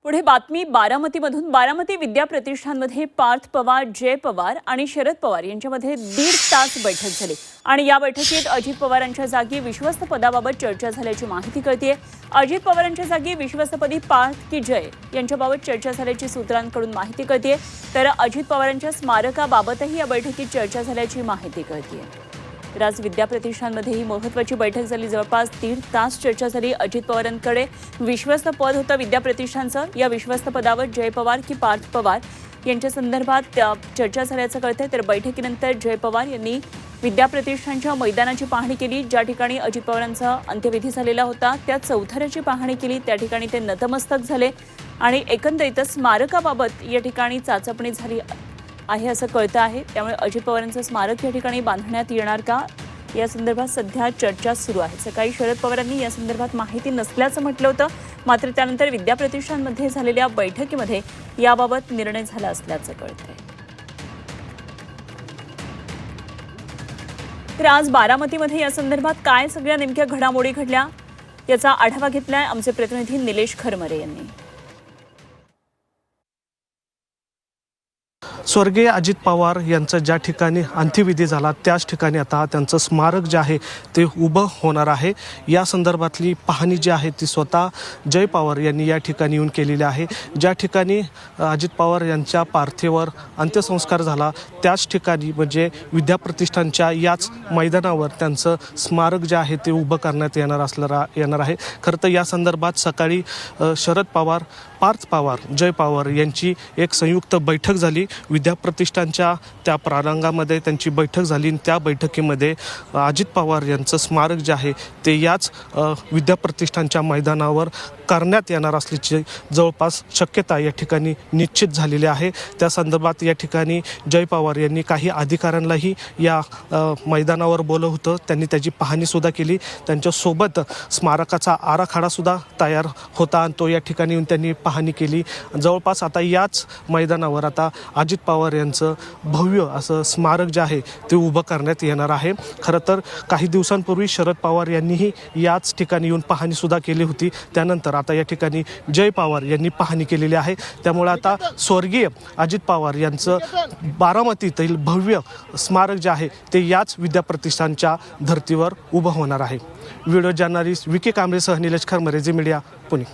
पुढे बातमी बारामतीमधून। बारामती विद्या प्रतिष्ठानमध्ये पार्थ पवार, जय पवार आणि शरद पवार यांच्यामध्ये 1.5 तास बैठक झाली आणि या बैठकीत अजित पवारांच्या जागी विश्वस्त पदाबाबत चर्चा झाल्याची माहिती कळतेय। अजित पवारांच्या जागी विश्वस्तपदी पार्थ की जय यांच्याबाबत चर्चा झाल्याची सूत्रांकडून माहिती कळतेय, तर अजित पवारांच्या स्मारकाबाबतही या बैठकीत चर्चा झाल्याची माहिती कळतेय। तर आज विद्या प्रतिष्ठानमध्ये ही महत्त्वाची बैठक झाली। जवळपास 1.5 तास चर्चा झाली। अजित पवारांकडे विश्वस्त पद होतं विद्या प्रतिष्ठानचं। या विश्वस्त पदावर जय पवार की पार्थ पवार यांच्या संदर्भात चर्चा झाल्याचं कळतंय। तर बैठकीनंतर जय पवार यांनी विद्या प्रतिष्ठानच्या मैदानाची पाहणी केली, ज्या ठिकाणी अजित पवारांचा अंत्यविधी झालेला होता। त्या चौथऱ्याची पाहणी केली, त्या ठिकाणी ते नतमस्तक झाले आणि एकंदरीतच स्मारकाबाबत या ठिकाणी चाचपणी झाली आहे असं कळतं आहे। त्यामुळे अजित पवारांचं स्मारक या ठिकाणी बांधण्यात येणार का, या संदर्भात सध्या चर्चा सुरू आहे। सकाळी शरद पवारांनी या संदर्भात माहिती नसल्याचं म्हटलं होतं, मात्र त्यानंतर विद्या प्रतिष्ठानमध्ये झालेल्या बैठकीमध्ये याबाबत निर्णय झाला असल्याचं कळतंय। तर आज बारामतीमध्ये या संदर्भात काय सगळ्या नेमक्या घडामोडी घडल्या याचा आढावा घेतलाय आमचे प्रतिनिधी निलेश खरमरे यांनी। स्वर्गीय अजित पवार यांचा ज्या ठिकाणी अंत्यविधी झाला त्याच ठिकाणी आता त्यांचं स्मारक जे आहे ते उभं होणार आहे। या संदर्भातली पाहणी जी आहे ती स्वतः जय पवार यांनी या ठिकाणी येऊन केलेली आहे। ज्या ठिकाणी अजित पवार यांच्या पार्थिवावर अंत्यसंस्कार झाला त्याच ठिकाणी म्हणजे विद्या प्रतिष्ठानच्या याच मैदानावर त्यांचं स्मारक जे आहे ते उभं करण्यात येणार आहे। खरं तर या संदर्भात सकाळी शरद पवार, पार्थ पवार, जय पवार यांची एक संयुक्त बैठक झाली। विद्या प्रतिष्ठानच्या त्या प्रांगणामध्ये त्यांची बैठक झाली। त्या बैठकीमध्ये अजित पवार यांचं स्मारक जे आहे ते याच विद्या प्रतिष्ठानच्या मैदानावर करण्यात येणार असल्याची जवळपास शक्यता या ठिकाणी निश्चित झालेली आहे। त्या संदर्भात या ठिकाणी जय पवार यांनी काही अधिकाऱ्यांनाही या मैदानावर बोलवलं होतं। त्यांनी त्याची पाहणीसुद्धा केली। त्यांच्यासोबत स्मारकाचा आराखडासुद्धा तयार होता आणि तो या ठिकाणी येऊन त्यांनी पाहणी केली। जवळपास आता याच मैदानावर आता अजित पवार यांचं भव्य असं स्मारक जे आहे ते उभं करण्यात येणार आहे। खरं तर काही दिवसांपूर्वी शरद पवार यांनीही याच ठिकाणी येऊन पाहणीसुद्धा केली होती। त्यानंतर आता या ठिकाणी जय पवार यांनी पाहणी केलेली आहे। त्यामुळे आता स्वर्गीय अजित पवार यांचं बारामतीतील भव्य स्मारक जे आहे ते याच विद्या प्रतिष्ठानच्या धर्तीवर उभं होणार आहे। व्हिडिओ जर्नलिस्ट विकी कांबळेसह निलेश खरमरे, झी मीडिया, पुणे।